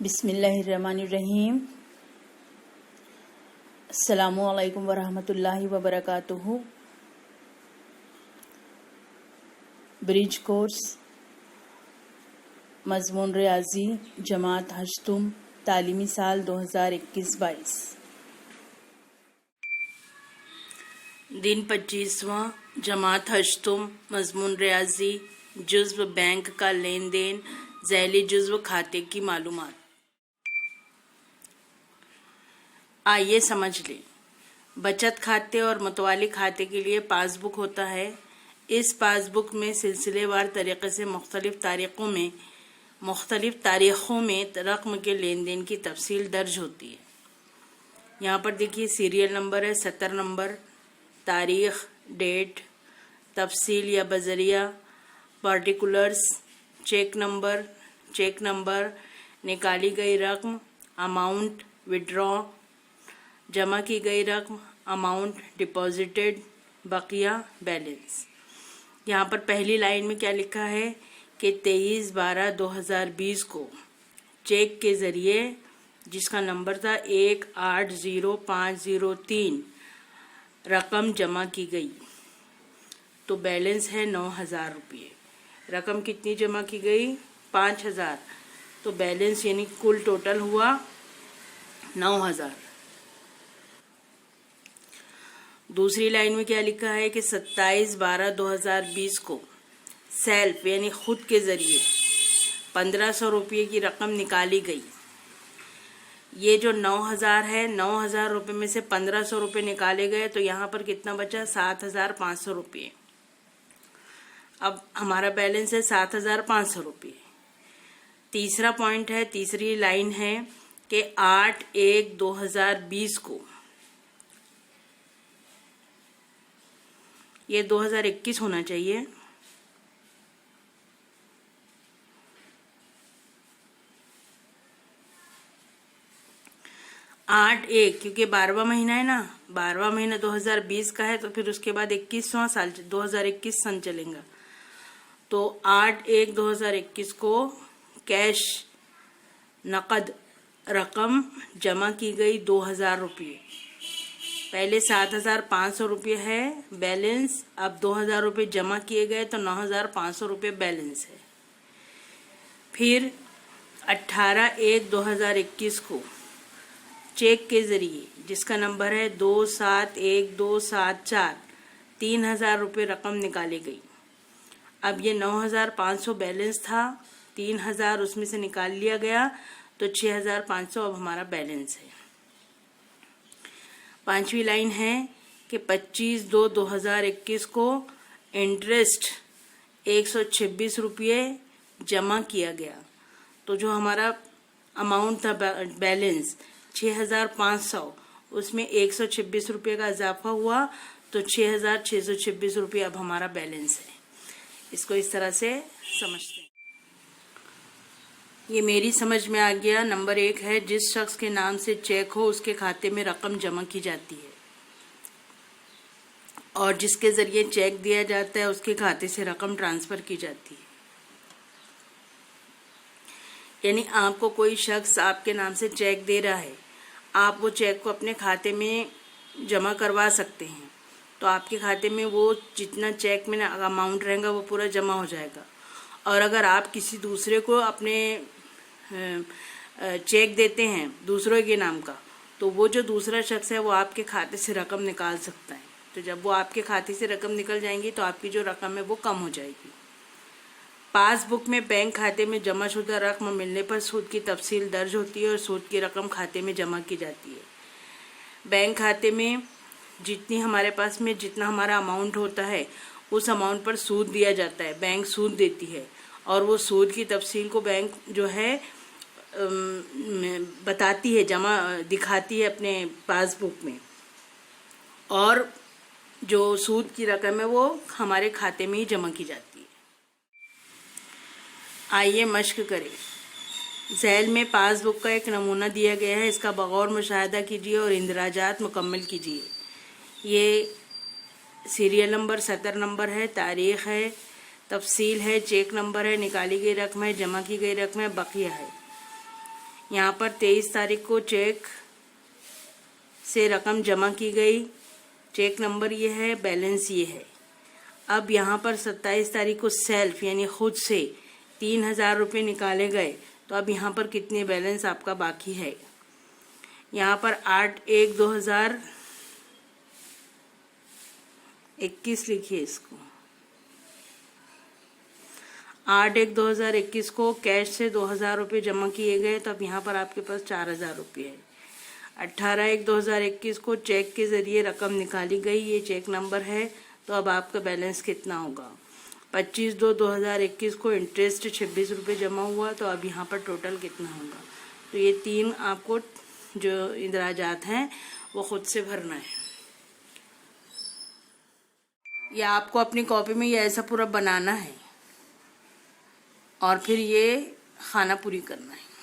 बिस्मिल्लाहिर्रहमानिर्रहीम। अस्सलामु अलैकुम वरहमतुल्लाहि वबरकातुहू। ब्रिज कोर्स मज़मून रियाजी जमात हश्तुम तालीमी साल 2021-22। दिन 25वां जमात हश्तुम मज़मून रियाजी जुज़्व बैंक का लेन देन ज़ैली जुज़्व खाते की मालूमात। आइए समझ लें। बचत खाते और मुतवाली खाते के लिए पासबुक होता है। इस पासबुक में सिलसिलेवार तरीक़े से मुख्तलिफ तारीख़ों में रकम के लेन देन की तफसील दर्ज होती है। यहाँ पर देखिए सीरियल नंबर है, सतर नंबर, तारीख़, डेट, तफसील या बजरिया, पार्टिकुलर्स, चेक नंबर, निकाली गई रकम, अमाउंट, विड्रॉ, जमा की गई रकम, अमाउंट डिपॉजिटेड, बकिया, बैलेंस। यहाँ पर पहली लाइन में क्या लिखा है कि 23/12/2020 को चेक के ज़रिए, जिसका नंबर था 180503, रकम जमा की गई। तो बैलेंस है 9,000 रुपये। रकम कितनी जमा की गई? 5,000। तो बैलेंस यानी कुल टोटल हुआ 9,000। दूसरी लाइन में क्या लिखा है कि 27/12/2020 को सेल्फ यानी खुद के ज़रिए 1,500 रुपये की रकम निकाली गई। ये जो 9,000 है, 9,000 रुपये में से 1,500 रुपये निकाले गए, तो यहाँ पर कितना बचा? 7,500 रुपये। अब हमारा बैलेंस है 7,500 रुपये। तीसरा पॉइंट है, तीसरी लाइन है कि 8/1/2020 को, ये 2021 होना चाहिए, 8/1 क्योंकि 12वां महीना है ना, 12वां महीना 2020 का है, तो फिर उसके बाद 21वां साल 2021 सन चलेगा। तो 8/1/2021 को कैश नकद रकम जमा की गई 2,000 रुपये। पहले 7,500 रुपये है बैलेंस, अब 2,000 रुपये जमा किए गए तो 9,500 रुपये बैलेंस है। फिर 18/1/2021 को चेक के ज़रिए, जिसका नंबर है 271274, 3,000 रुपये रकम निकाली गई। अब ये 9,500 बैलेंस था, 3,000 उसमें से निकाल लिया गया, तो 6,500 अब हमारा बैलेंस है। पांचवी लाइन है कि 25/2/2021 को इंटरेस्ट 126 रुपये जमा किया गया। तो जो हमारा अमाउंट था बैलेंस 6,500, उसमें 126 रुपये का इजाफा हुआ, तो 6,626 रुपये अब हमारा बैलेंस है। इसको इस तरह से समझते हैं। ये मेरी समझ में आ गया। नंबर 1 है, जिस शख्स के नाम से चेक हो उसके खाते में रकम जमा की जाती है, और जिसके ज़रिए चेक दिया जाता है उसके खाते से रकम ट्रांसफ़र की जाती है। यानी आपको कोई शख्स आपके नाम से चेक दे रहा है, आप वो चेक को अपने खाते में जमा करवा सकते हैं। तो आपके खाते में वो जितना चेक में अमाउंट रहेगा वो पूरा जमा हो जाएगा। और अगर आप किसी दूसरे को अपने चेक देते हैं दूसरों के नाम का, तो वो जो दूसरा शख्स है वो आपके खाते से रकम निकाल सकता है। तो जब वो आपके खाते से रकम निकल जाएंगी तो आपकी जो रकम है वो कम हो जाएगी। पासबुक में बैंक खाते में जमाशुदा रकम मिलने पर सूद की तफसील दर्ज होती है और सूद की रकम खाते में जमा की जाती है। बैंक खाते में जितनी हमारे पास में जितना हमारा अमाउंट होता है उस अमाउंट पर सूद दिया जाता है, बैंक सूद देती है, और वो सूद की तफसील को बैंक जो है बताती है, दिखाती है अपने पासबुक में, और जो सूद की रकम है वो हमारे खाते में ही जमा की जाती है। आइए मश्क करें। झैल में पासबुक का एक नमूना दिया गया है, इसका बगौर मुशाहिदा कीजिए और इंदराजात मुकम्मल कीजिए। ये सीरियल नंबर, सतर नंबर है, तारीख़ है, तफसील है, चेक नंबर है, निकाली गई रकम है, जमा की गई रकम है, बकिया है। यहाँ पर 23 तारीख को चेक से रकम जमा की गई, चेक नंबर ये है, बैलेंस ये है। अब यहाँ पर 27 तारीख को सेल्फ यानी खुद से 3000 रुपये निकाले गए, तो अब यहाँ पर कितने बैलेंस आपका बाकी है। यहाँ पर 8/1/2021 लिखिए इसको। 8/1/2021 को कैश से 2000 रुपये जमा किए गए, तो अब यहाँ पर आपके पास 4000 रुपये है। 18/1/2021 को चेक के जरिए रकम निकाली गई, ये चेक नंबर है, तो अब आपका बैलेंस कितना होगा। 25/2/2021 को इंटरेस्ट 26 रुपये जमा हुआ, तो अब यहाँ पर टोटल कितना होगा। तो ये 3 आपको जो इंदराजात हैं वो खुद से भरना है, या आपको अपनी कॉपी में ये ऐसा पूरा बनाना है और फिर ये खाना पूरी करना है।